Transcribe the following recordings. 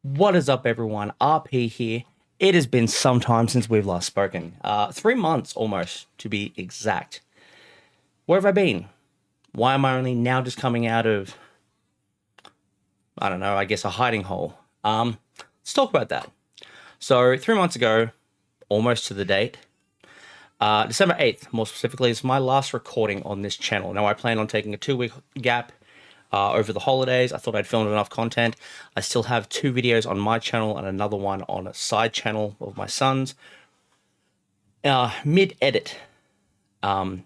What is up, everyone? RP here. It has been some time since we've last spoken. 3 months almost, to be exact. Where have I been? Why am I only now just coming out of, I don't know, I guess a hiding hole? Let's talk about that. So, 3 months ago, almost to the date, December 8th, more specifically, is my last recording on this channel. Now, I plan on taking a 2 week gap over the holidays. I thought I'd filmed enough content. I still have 2 videos on my channel and another one on a side channel of my son's. Mid-edit. Like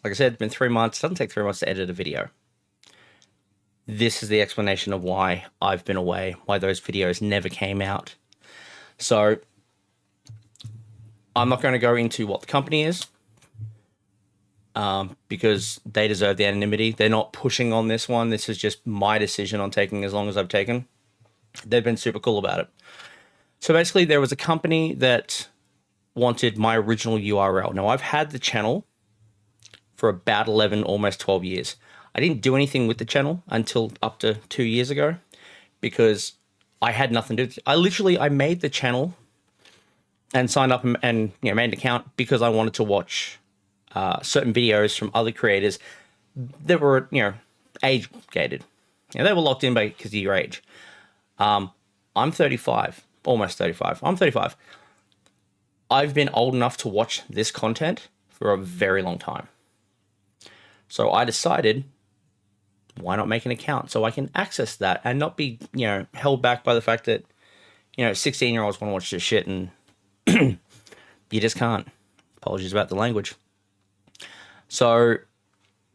I said, it's been 3 months. It doesn't take 3 months to edit a video. This is the explanation of why I've been away, why those videos never came out. So I'm not going to go into what the company is, because they deserve the anonymity. They're not pushing on this one. This is just my decision on taking as long as I've taken. They've been super cool about it. So basically, there was a company that wanted my original URL. Now, I've had the channel for about 11, almost 12 years. I didn't do anything with the channel until up to 2 years ago because I had nothing to do. I made the channel and signed up and made an account because I wanted to watch certain videos from other creators that were, age gated. They were locked in because of your age. I'm 35, almost 35. I'm 35. I've been old enough to watch this content for a very long time. So I decided, why not make an account so I can access that and not be, held back by the fact that, 16-year-olds want to watch this shit and you just can't. Apologies about the language. So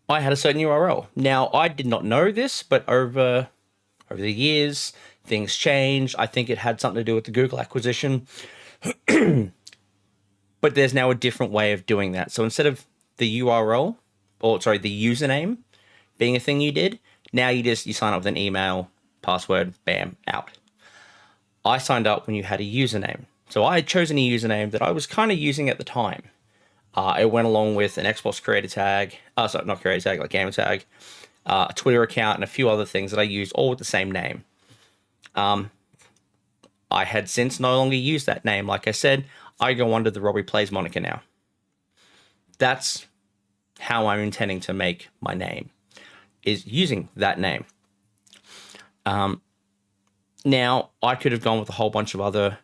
I had a certain URL. Now, I did not know this, but over the years, things changed. I think it had something to do with the Google acquisition. But there's now a different way of doing that. So instead of the URL, the username being a thing you did, now you sign up with an email, password, bam, out. I signed up when you had a username. So I had chosen a username that I was kind of using at the time. It went along with an Xbox creator tag, not creator tag, like gamer tag, a Twitter account, and a few other things that I used all with the same name. I had since no longer used that name. Like I said, I go under the Robbie Plays moniker now. That's how I'm intending to make my name, is using that name. Now, I could have gone with a whole bunch of other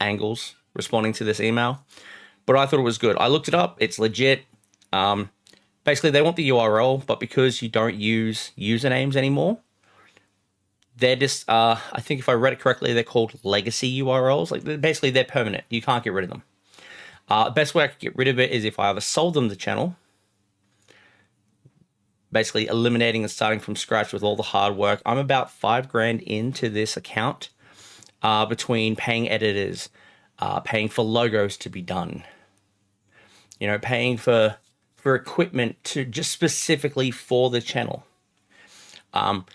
angles responding to this email, but I thought it was good. I looked it up. It's legit. Basically, they want the URL, but because you don't use usernames anymore, they're just, I think if I read it correctly, they're called legacy URLs. Like, basically, they're permanent. You can't get rid of them. Best way I could get rid of it is if I ever sold them the channel, basically eliminating and starting from scratch with all the hard work. I'm about $5,000 into this account, between paying editors, paying for logos to be done, paying for equipment to just specifically for the channel.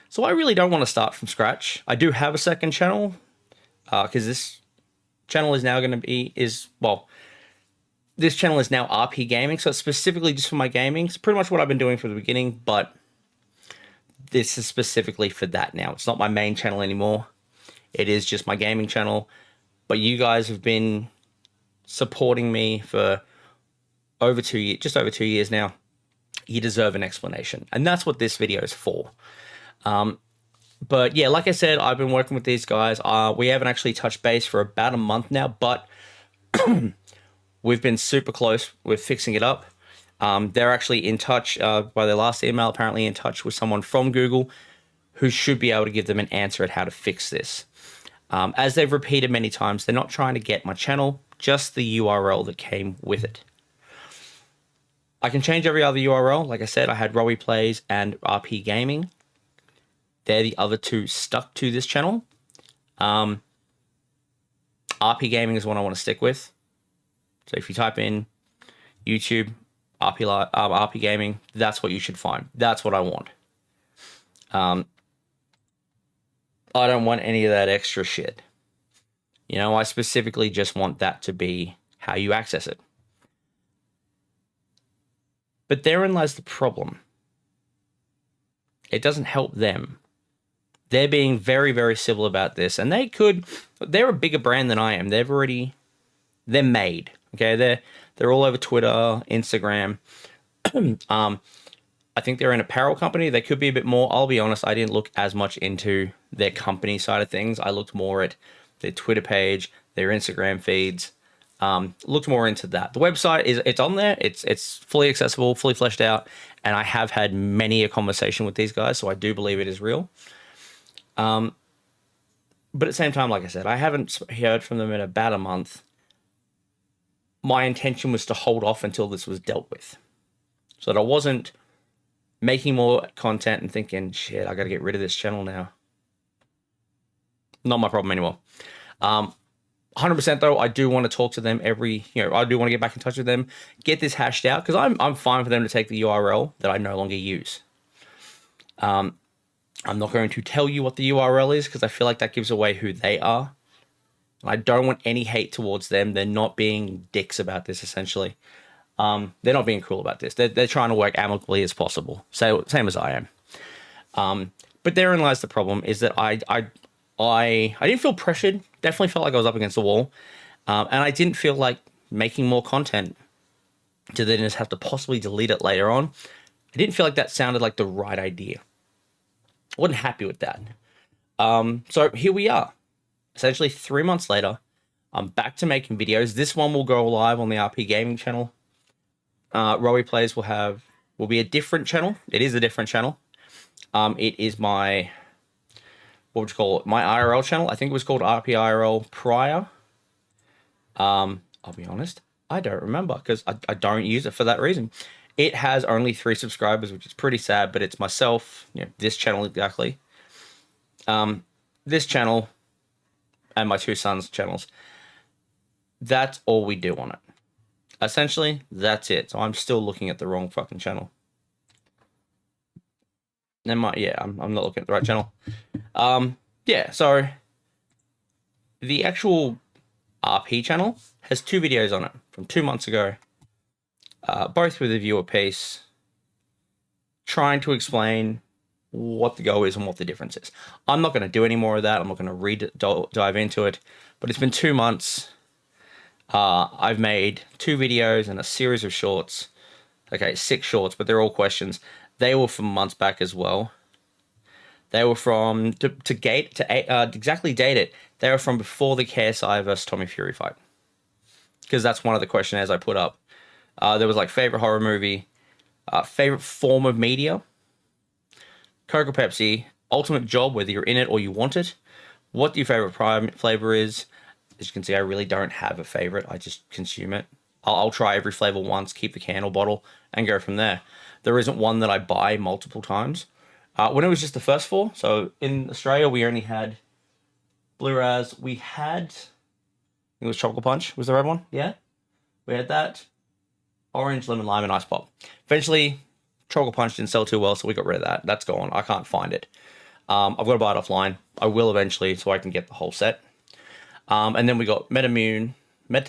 So I really don't want to start from scratch. I do have a second channel, because this channel is now going to be, this channel is now RP Gaming, so it's specifically just for my gaming. It's pretty much what I've been doing from the beginning, but this is specifically for that now. It's not my main channel anymore. It is just my gaming channel. But you guys have been supporting me for over 2 years, just over 2 years now. You deserve an explanation. And that's what this video is for. But yeah, like I said, I've been working with these guys. We haven't actually touched base for about a month now, but we've been super close with fixing it up. They're actually in touch, by their last email, apparently in touch with someone from Google who should be able to give them an answer at how to fix this. As they've repeated many times, they're not trying to get my channel, just the URL that came with it. I can change every other URL. Like I said, I had Robbie Plays and RP Gaming. They're the other two stuck to this channel. RP Gaming is one I want to stick with. So if you type in YouTube, RP Gaming, that's what you should find. That's what I want. I don't want any of that extra shit. I specifically just want that to be how you access it. But therein lies the problem. It doesn't help them. They're being very, very civil about this, and they're a bigger brand than I am. They're made. Okay, they're all over Twitter, Instagram. I think they're an apparel company. They could be a bit more. I'll be honest, I didn't look as much into their company side of things. I looked more at their Twitter page, their Instagram feeds. Looked more into that. The website it's on there. It's fully accessible, fully fleshed out, and I have had many a conversation with these guys, so I do believe it is real. But at the same time, like I said, I haven't heard from them in about a month. My intention was to hold off until this was dealt with, so that I wasn't making more content and thinking, shit, I got to get rid of this channel now. Not my problem anymore. 100% though, I do want to talk to them I do want to get back in touch with them, get this hashed out, because I'm fine for them to take the URL that I no longer use. I'm not going to tell you what the URL is because I feel like that gives away who they are. And I don't want any hate towards them. They're not being dicks about this, essentially. They're not being cruel about this. They're trying to work amicably as possible. So same as I am. But therein lies the problem, is that I didn't feel pressured. Definitely felt like I was up against the wall. And I didn't feel like making more content to then just have to possibly delete it later on. I didn't feel like that sounded like the right idea. I wasn't happy with that. So here we are. Essentially 3 months later, I'm back to making videos. This one will go live on the RP Gaming channel. Rowie Plays will be a different channel. It is a different channel. It is my, what would you call it? My IRL channel. I think it was called RP IRL prior. I'll be honest, I don't remember because I don't use it for that reason. It has only 3 subscribers, which is pretty sad, but it's myself, this channel exactly. This channel and my 2 sons' channels. That's all we do on it. Essentially, that's it. So I'm still looking at the wrong fucking channel. I'm not looking at the right channel. So the actual RP channel has 2 videos on it from 2 months ago, both with a viewer piece, trying to explain what the goal is and what the difference is. I'm not going to do any more of that. I'm not going to dive into it, but it's been 2 months. I've made 2 videos and a series of shorts. Okay, 6 shorts, but they're all questions. They were from months back as well. They were from, to exactly date it, they were from before the KSI versus Tommy Fury fight. Because that's one of the questionnaires I put up. There was like favorite horror movie, favorite form of media, Coke or Pepsi, ultimate job, whether you're in it or you want it, what your favorite prime flavor is. As you can see, I really don't have a favorite. I just consume it. I'll try every flavor once, keep the candle bottle, and go from there. There isn't one that I buy multiple times. When it was just the first 4, so in Australia, we only had Blue Raz. We had, it was Chocolate Punch, was the red one? Yeah. We had that. Orange, Lemon Lime, and Ice Pop. Eventually, Chocolate Punch didn't sell too well, so we got rid of that. That's gone. I can't find it. I've got to buy it offline. I will eventually, so I can get the whole set. And then we got Metamoon, I'm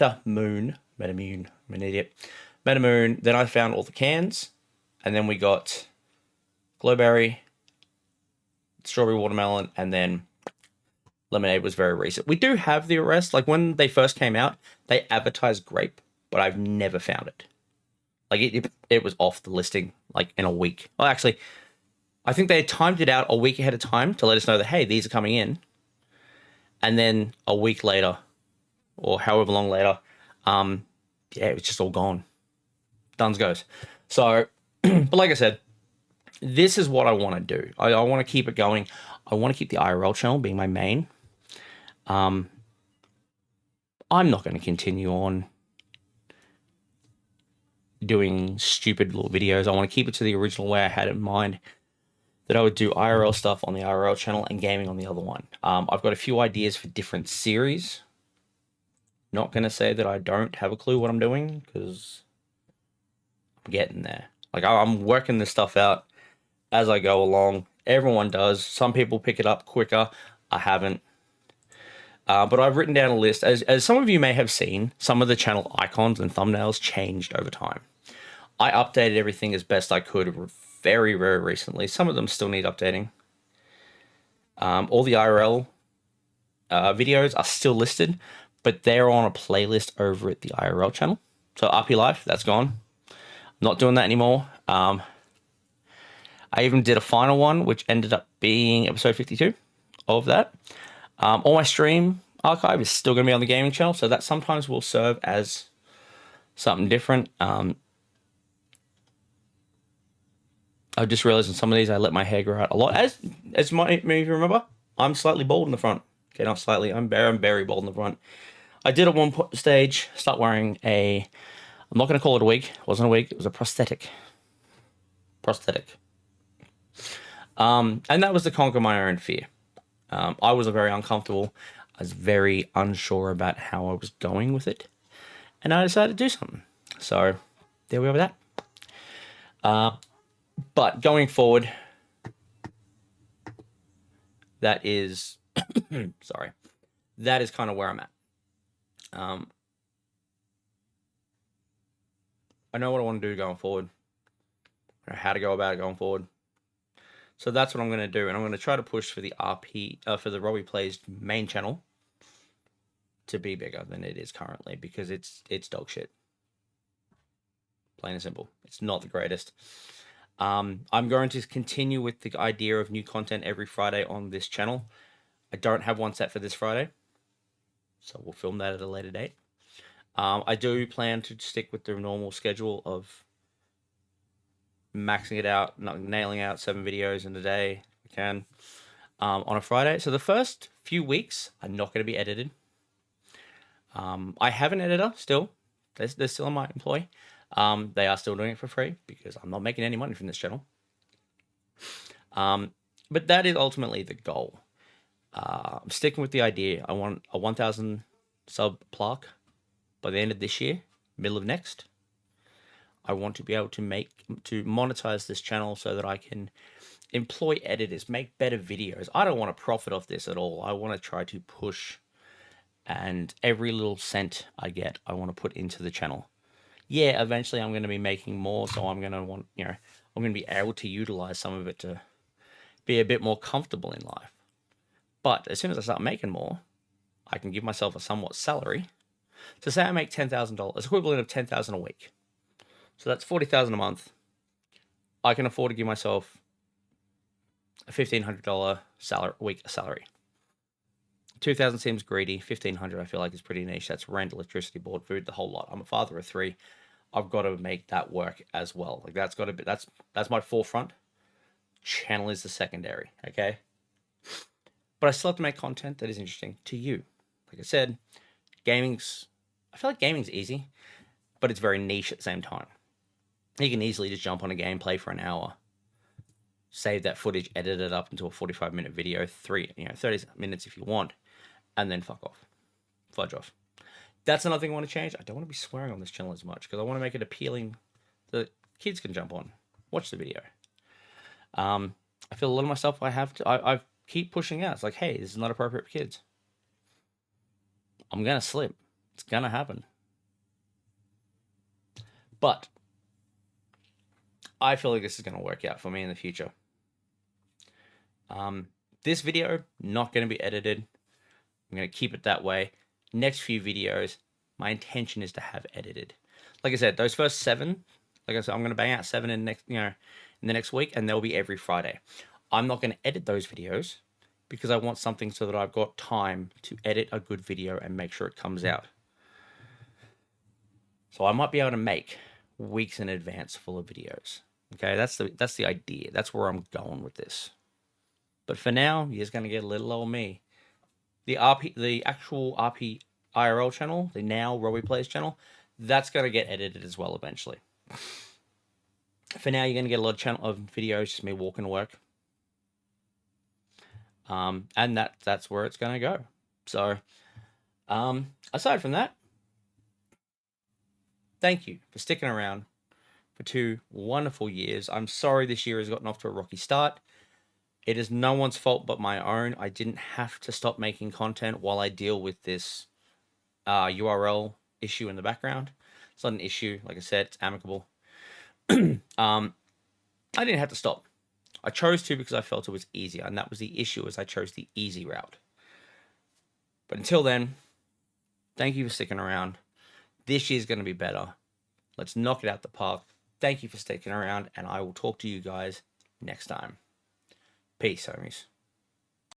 an idiot. Metamoon, then I found all the cans, and then we got Glowberry, Strawberry Watermelon, and then Lemonade was very recent. We do have the Arrest. Like when they first came out, they advertised grape, but I've never found it. Like it was off the listing like in a week. Well, actually, I think they had timed it out a week ahead of time to let us know that, hey, these are coming in. And then a week later, or however long later, it was just all gone. Duns goes. So, but like I said, this is what I want to do. I want to keep it going. I want to keep the IRL channel being my main. I'm not going to continue on doing stupid little videos. I want to keep it to the original way I had it in mind, that I would do IRL stuff on the IRL channel and gaming on the other one. I've got a few ideas for different series. Not going to say that I don't have a clue what I'm doing, because I'm getting there. Like, I'm working this stuff out as I go along. Everyone does. Some people pick it up quicker. I haven't. But I've written down a list. As some of you may have seen, some of the channel icons and thumbnails changed over time. I updated everything as best I could very, very recently. Some of them still need updating. All the IRL videos are still listed, but they're on a playlist over at the IRL channel. So RP Life, that's gone. Not doing that anymore. I even did a final one, which ended up being episode 52 of that. All my stream archive is still going to be on the gaming channel, so that sometimes will serve as something different. I just realized in some of these I let my hair grow out a lot. As many of you remember, I'm slightly bald in the front. Okay, not slightly. I'm very bald in the front. I did at one stage start wearing a. I'm not going to call it a wig. It wasn't a wig. It was a prosthetic. And that was to conquer my own fear. I was very uncomfortable. I was very unsure about how I was going with it, and I decided to do something. So there we are with that. But going forward, that is sorry, that is kind of where I'm at. I know what I want to do going forward. I know how to go about it going forward. So that's what I'm going to do, and I'm going to try to push for the RP for the Robbie Plays main channel to be bigger than it is currently, because it's dog shit. Plain and simple. It's not the greatest. I'm going to continue with the idea of new content every Friday on this channel. I don't have one set for this Friday, so we'll film that at a later date. I do plan to stick with the normal schedule of maxing it out, nailing out 7 videos in a day if I can, on a Friday. So the first few weeks are not going to be edited. I have an editor still. They're still in my employ. They are still doing it for free because I'm not making any money from this channel. But that is ultimately the goal. I'm sticking with the idea. I want a 1,000 sub plaque by the end of this year, middle of next. I want to be able to monetize this channel so that I can employ editors, make better videos. I don't want to profit off this at all. I want to try to push, and every little cent I get, I want to put into the channel. Yeah, eventually I'm going to be making more, so I'm going to want, I'm going to be able to utilize some of it to be a bit more comfortable in life. But as soon as I start making more, I can give myself a somewhat salary. So say I make $10,000, it's equivalent of $10,000 a week. So that's $40,000 a month. I can afford to give myself a $1,500 week salary. 2,000 seems greedy. 1,500 I feel like is pretty niche. That's rent, electricity, board, food, the whole lot. I'm a father of 3. I've got to make that work as well. Like that's got to be that's my forefront. Channel is the secondary. Okay. But I still have to make content that is interesting to you. Like I said, I feel like gaming's easy, but it's very niche at the same time. You can easily just jump on a game, play for an hour, save that footage, edit it up into a 45-minute video, 30 minutes if you want, and then fuck off. Fudge off. That's another thing I want to change. I don't want to be swearing on this channel as much because I want to make it appealing that kids can jump on, watch the video. I feel a lot of my stuff I keep pushing out. It's like, hey, this is not appropriate for kids. I'm going to slip. It's going to happen. But I feel like this is going to work out for me in the future. This video, not going to be edited. I'm going to keep it that way. Next few videos, my intention is to have edited. Like I said, those first 7, like I said, I'm going to bang out 7 in the next week, and they'll be every Friday. I'm not going to edit those videos because I want something so that I've got time to edit a good video and make sure it comes out. So I might be able to make weeks in advance full of videos. Okay, that's the idea. That's where I'm going with this. But for now, you're just going to get a little old me. The actual RP IRL channel, the now Robbie Plays channel, that's going to get edited as well eventually. For now, you're going to get a lot of videos, just me walking to work. And that's where it's going to go. So, aside from that, thank you for sticking around for 2 wonderful years. I'm sorry this year has gotten off to a rocky start. It is no one's fault but my own. I didn't have to stop making content while I deal with this URL issue in the background. It's not an issue. Like I said, it's amicable. I didn't have to stop. I chose to because I felt it was easier, and that was the issue, is I chose the easy route. But until then, thank you for sticking around. This year's going to be better. Let's knock it out the park. Thank you for sticking around, and I will talk to you guys next time. Peace, homies.